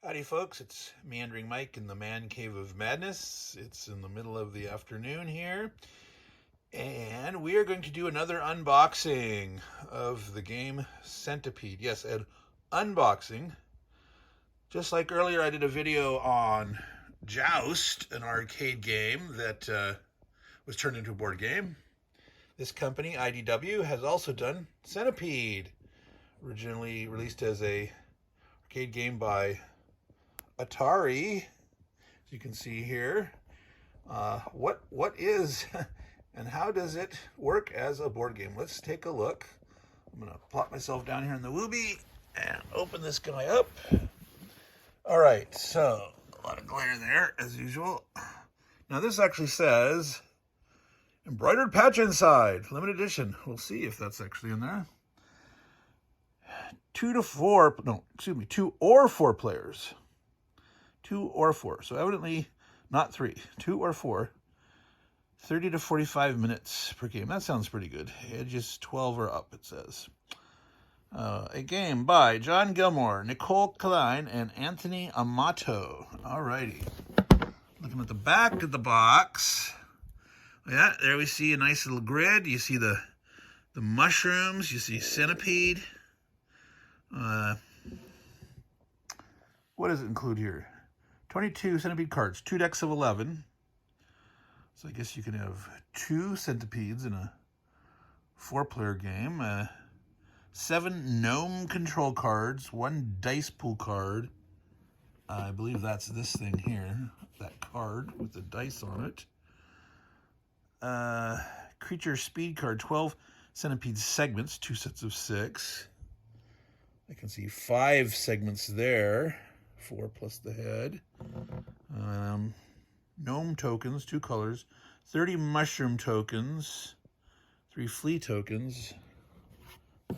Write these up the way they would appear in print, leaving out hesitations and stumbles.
Howdy folks, it's Meandering Mike in the Man Cave of Madness. It's in the middle of the afternoon here, and we are going to do another unboxing of the game Centipede. Yes, an unboxing. Just like earlier I did a video on Joust, an arcade game that was turned into a board game. This company, IDW, has also done Centipede, originally released as a arcade game by Atari, as you can see here. What is and how does it work as a board game? Let's take a look. I'm gonna plop myself down here in the Wooby and open this guy up. All right, so a lot of glare there as usual. Now this actually says embroidered patch inside, limited edition. We'll see if that's actually in there. 2 or 4 players. 2 or 4. So evidently not 3. 2 or 4. 30 to 45 minutes per game. That sounds pretty good. Ages 12 or up, it says. A game by John Gilmore, Nicole Klein, and Anthony Amato. Alrighty. Looking at the back of the box. Yeah, there we see a nice little grid. You see the mushrooms. You see Centipede. What does it include here? 22 Centipede cards, 2 decks of 11. So I guess you can have 2 Centipedes in a 4-player game. 7 gnome control cards, 1 dice pool card. I believe that's this thing here, that card with the dice on it. Creature speed card, 12 Centipede segments, 2 sets of 6. I can see 5 segments there, 4 plus the head. Gnome tokens, 2 colors, 30 mushroom tokens, 3 flea tokens.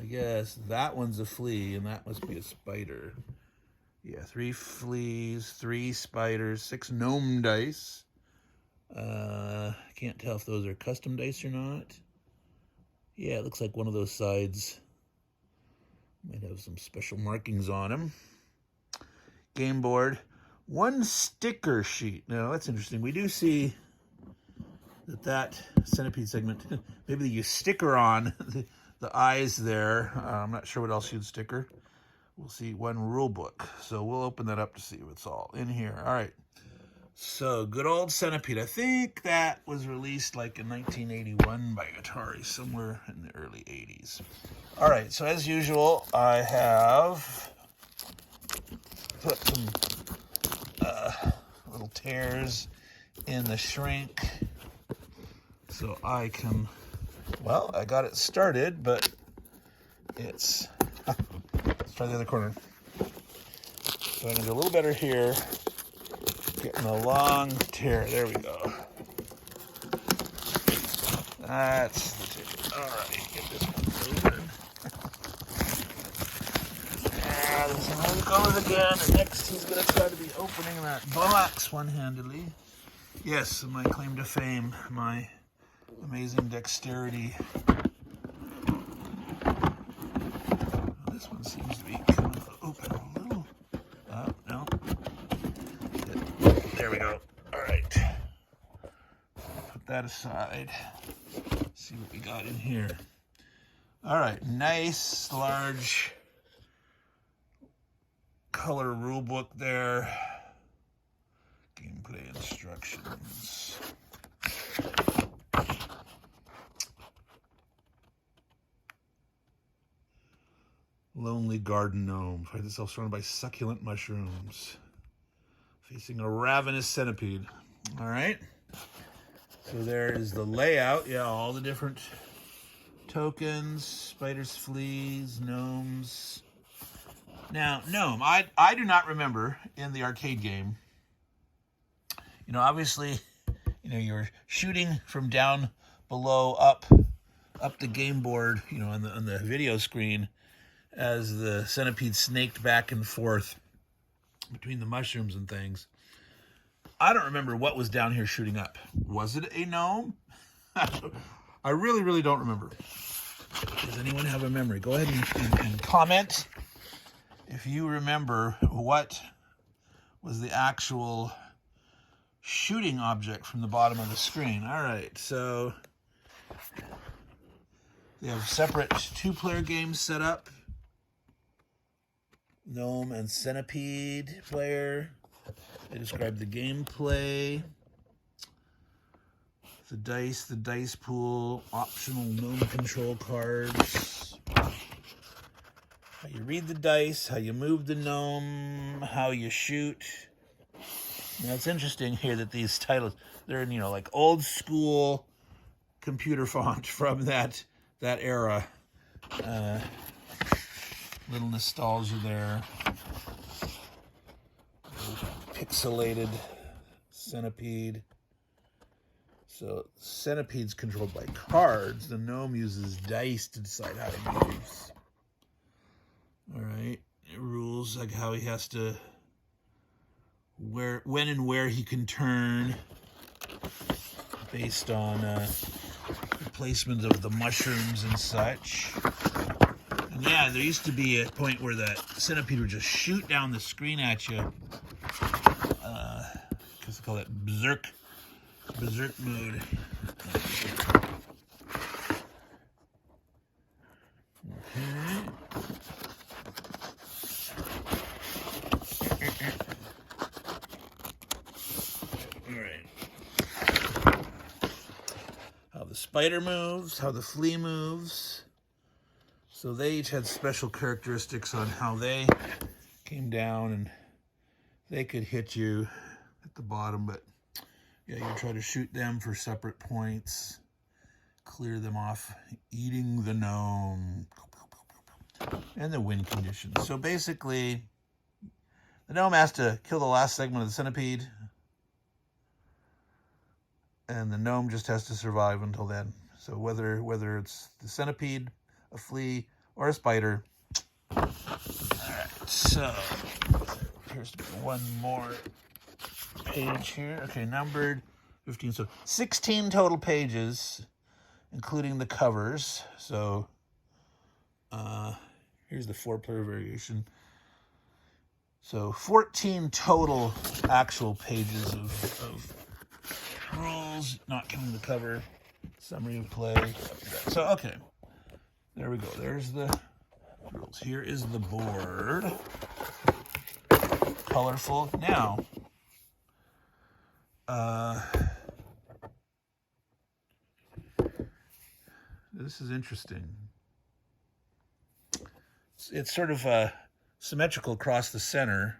I guess that one's a flea and that must be a spider. Yeah, 3 fleas, 3 spiders, 6 gnome dice. Can't tell if those are custom dice or not. Yeah, it looks like one of those sides might have some special markings on them. Game board. 1 sticker sheet. Now, that's interesting. We do see that Centipede segment, maybe you sticker on the eyes there. I'm not sure what else you'd sticker. We'll see 1 rule book. So we'll open that up to see what's all in here. All right. So, good old Centipede. I think that was released like in 1981 by Atari, somewhere in the early 80s. All right, so as usual, I have put some little tears in the shrink so I can, well, I got it started, but it's, let's try the other corner. So I can do a little better here. Getting a long tear. There we go. That's the ticket. All right, get this one open. And there it goes again. And next, he's going to try to be opening that box one-handedly. Yes, my claim to fame, my amazing dexterity. Well, this one seems to be coming open a little. No. There we go. All right. Put that aside. See what we got in here. All right. Nice, large color rule book there. Gameplay instructions. Lonely garden gnome. Find itself surrounded by succulent mushrooms. Facing a ravenous centipede. All right. So there is the layout. Yeah, all the different tokens, spiders, fleas, gnomes. Now, gnome, I do not remember in the arcade game. You know, obviously, you know, you're shooting from down below up the game board, you know, on the video screen as the centipede snaked back and forth between the mushrooms and things. I don't remember what was down here shooting up. Was it a gnome? I really, really don't remember. Does anyone have a memory? Go ahead and comment if you remember what was the actual shooting object from the bottom of the screen. All right, so they have separate 2-player games set up. Gnome and Centipede player. They describe the gameplay. The dice pool, optional gnome control cards. How you read the dice, how you move the gnome, how you shoot. Now it's interesting here that these titles, they're in, like old school computer font from that era. Little nostalgia there. Pixelated Centipede. So Centipede's controlled by cards. The gnome uses dice to decide how to moves. All right, rules like how he has to, when and where he can turn, based on the placement of the mushrooms and such. And yeah, there used to be a point where the Centipede would just shoot down the screen at you. Because they call that berserk mode. Okay. All right. How the spider moves, how the flea moves. So they each had special characteristics on how they came down, and they could hit you at the bottom, but yeah, you try to shoot them for separate points, clear them off, eating the gnome, and the win conditions. So basically, the gnome has to kill the last segment of the centipede, and the gnome just has to survive until then. So whether it's the centipede, a flea, or a spider. All right, so here's one more page here. Okay, numbered 15. So 16 total pages, including the covers. So here's the 4-player variation. So 14 total actual pages of rules, not counting the cover, summary of play. So, okay. There we go. There's the rules. Here is the board. Colorful. Now, this is interesting. It's sort of symmetrical across the center,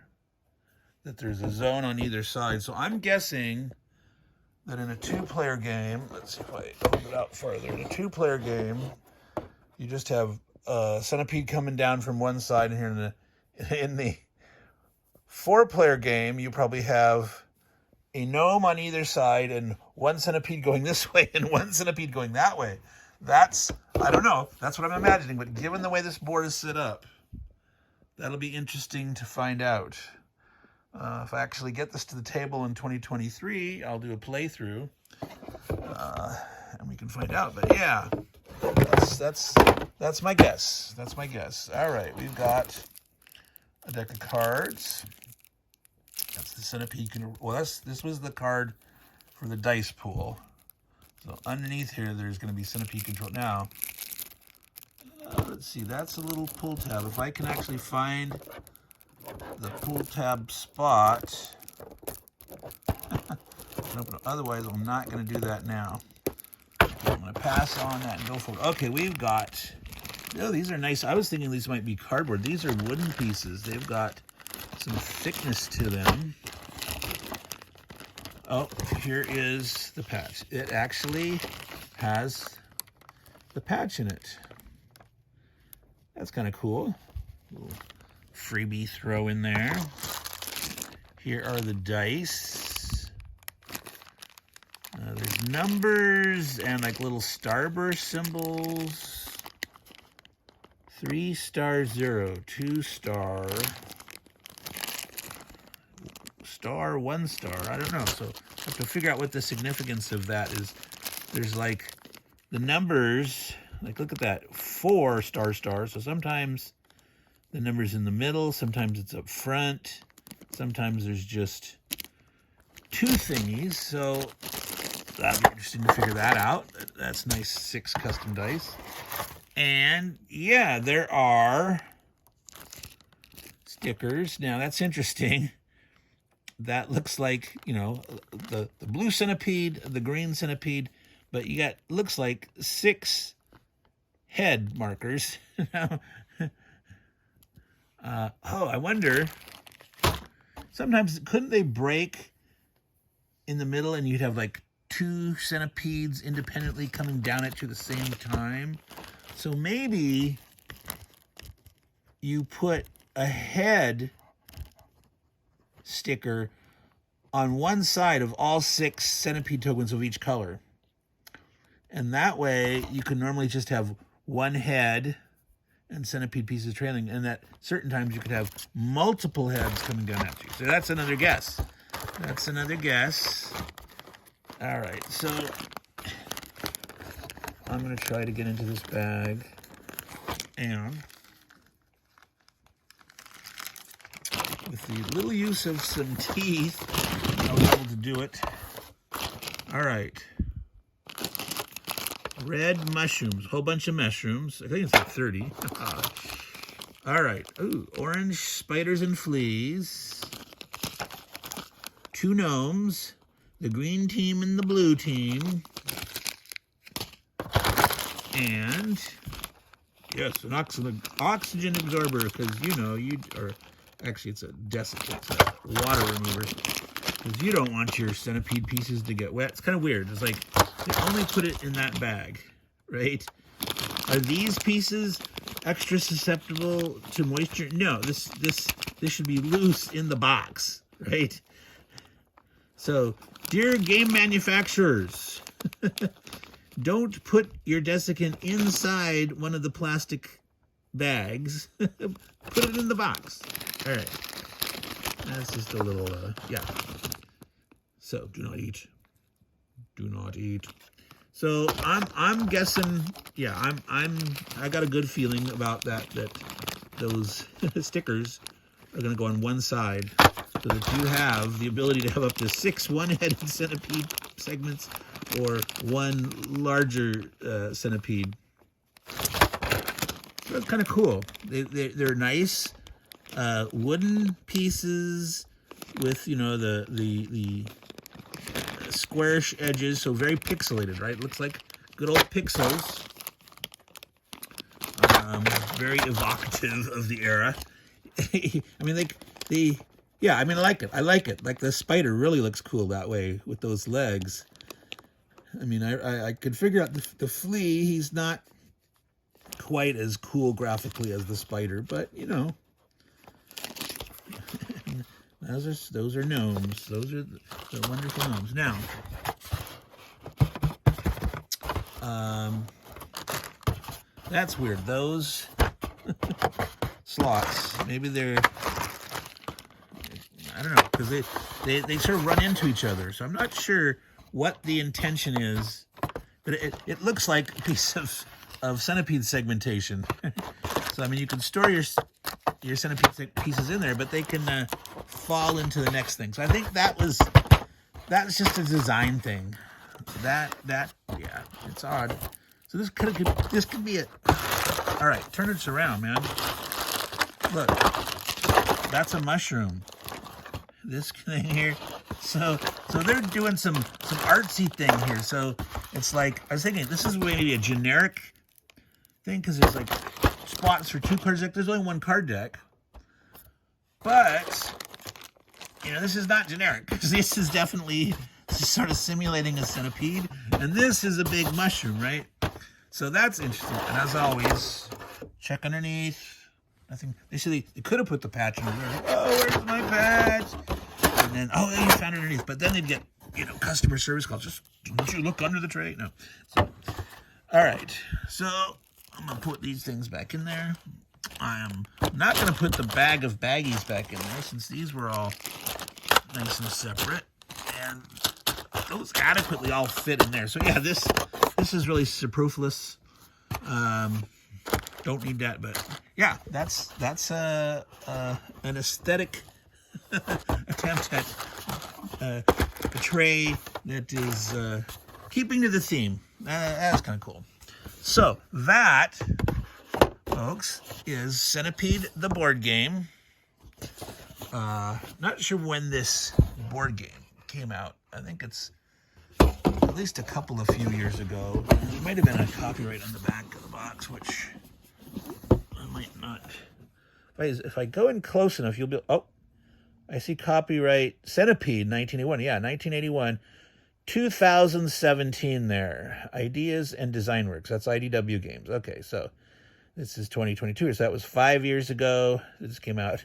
that there's a zone on either side. So I'm guessing that in a 2-player game, let's see if I hold it out farther. In a 2-player game, you just have a centipede coming down from one side, and here in the 4-player game, you probably have a gnome on either side and one centipede going this way and one centipede going that way. I don't know, that's what I'm imagining, but given the way this board is set up, that'll be interesting to find out. If I actually get this to the table in 2023, I'll do a playthrough, and we can find out. But yeah, that's my guess. That's my guess. All right, we've got a deck of cards. That's the centipede. This was the card for the dice pool. So underneath here, there's going to be centipede control. Now, let's see. That's a little pull tab. If I can actually find the pull tab spot. Otherwise, I'm not going to do that now. I'm going to pass on that and go for it. Okay, we've got... Oh, these are nice. I was thinking these might be cardboard. These are wooden pieces. They've got some thickness to them. Oh, here is the patch. It actually has the patch in it. That's kind of cool. Little freebie throw in there. Here are the dice. There's numbers and like little starburst symbols. 3 star 0, 2 star, star 1 star. I don't know. So I have to figure out what the significance of that is. There's like the numbers, like look at that, 4 star. So sometimes the number's in the middle, sometimes it's up front. Sometimes there's just 2 thingies, so that'll be interesting to figure that out. That's nice 6 custom dice. And yeah, there are stickers. Now that's interesting. That looks like, you know, the blue centipede, the green centipede, but you got, looks like 6 head markers. I wonder, sometimes couldn't they break in the middle and you'd have like 2 centipedes independently coming down at you at the same time? So maybe you put a head sticker on one side of all 6 centipede tokens of each color. And that way you can normally just have 1 head and centipede pieces trailing, and at certain times you could have multiple heads coming down at you. So that's another guess. That's another guess. All right, so I'm going to try to get into this bag, and with the little use of some teeth, I was able to do it. All right. Red mushrooms, a whole bunch of mushrooms. I think it's like 30. All right. Ooh, orange spiders and fleas. 2 gnomes, the green team and the blue team. And yes, an oxygen absorber, because you know, actually it's a desiccant, it's a water remover, because you don't want your centipede pieces to get wet. It's kind of weird. It's like they only put it in that bag, right? Are these pieces extra susceptible to moisture? No, this should be loose in the box, right? So, dear game manufacturers, don't put your desiccant inside one of the plastic bags. Put it in the box. All right. That's just a little, yeah. So, do not eat. Do not eat. So, I'm guessing, yeah, I got a good feeling about that those stickers are going to go on one side, so that you have the ability to have up to 6 one-headed centipede segments or 1 larger centipede. So that's kind of cool. They're nice wooden pieces with, you know, the squarish edges, so very pixelated, right? Looks like good old pixels. Very evocative of the era. I mean, yeah, I mean, I like it. I like it. Like, the spider really looks cool that way with those legs. I mean, I could figure out the flea. He's not quite as cool graphically as the spider, but, you know, those are gnomes. Those are the wonderful gnomes. Now, that's weird. Those slots, maybe they're, I don't know, because they sort of run into each other. So I'm not sure what the intention is, but it looks like a piece of centipede segmentation. So, I mean, you can store your centipede pieces in there, but they can fall into the next thing. So I think that's just a design thing. That yeah, it's odd. So this could be it. All right, turn it around, man. Look, that's a mushroom. This thing here. So they're doing some artsy thing here. So it's like, I was thinking this is maybe a generic thing, because there's like spots for 2 cards deck. There's only 1 card deck. But, you know, this is not generic, because this is definitely sort of simulating a centipede. And this is a big mushroom, right? So that's interesting. And as always, check underneath. Nothing. They could have put the patch under there. Oh, where's my patch? And then, oh, you found it underneath. But then they'd get, you know, customer service calls. Just, don't you look under the tray? No. So, all right. So I'm going to put these things back in there. I am not going to put the bag of baggies back in there, since these were all nice and separate. And those adequately all fit in there. So yeah, this is really superfluous. Don't need that, but yeah, that's an aesthetic attempt at a tray that is keeping to the theme. That's kind of cool. So that, folks, is Centipede, the board game. Not sure when this board game came out. I think it's at least a few years ago. There might have been a copyright on the back of the box, which I might not. If I go in close enough, you'll be. Oh, I see copyright Centipede, 1981. Yeah, 1981. 2017 there. Ideas and Design Works. That's IDW Games. Okay, so this is 2022. So that was 5 years ago. This came out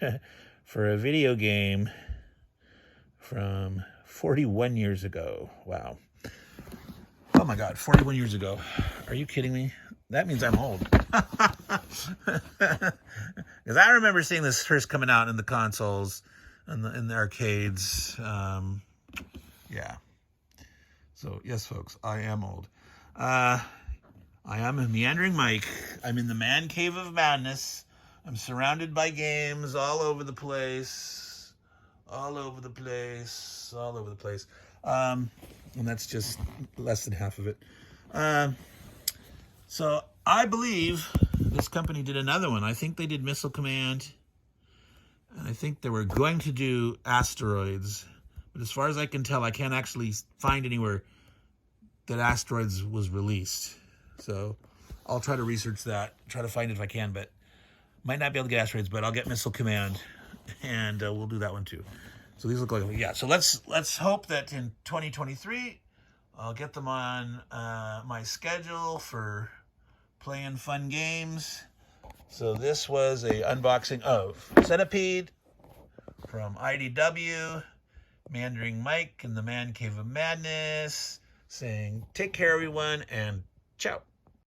for a video game from 41 years ago. Wow. Oh my God, 41 years ago. Are you kidding me? That means I'm old. Because I remember seeing this first coming out in the consoles, in the arcades. Yeah. So, yes, folks, I am old. I am a Meandering Mike. I'm in the man cave of madness. I'm surrounded by games all over the place. All over the place. All over the place. And that's just less than half of it. So, I believe this company did another one. I think they did Missile Command. And I think they were going to do Asteroids. But as far as I can tell, I can't actually find anywhere that Asteroids was released. So I'll try to research that, try to find it if I can, but might not be able to get Asteroids, but I'll get Missile Command, and we'll do that one too. So these look like, yeah, so let's hope that in 2023, I'll get them on my schedule for playing fun games. So this was a unboxing of Centipede from IDW, Meandering Mike in the Man Cave of Madness, saying take care everyone and ciao.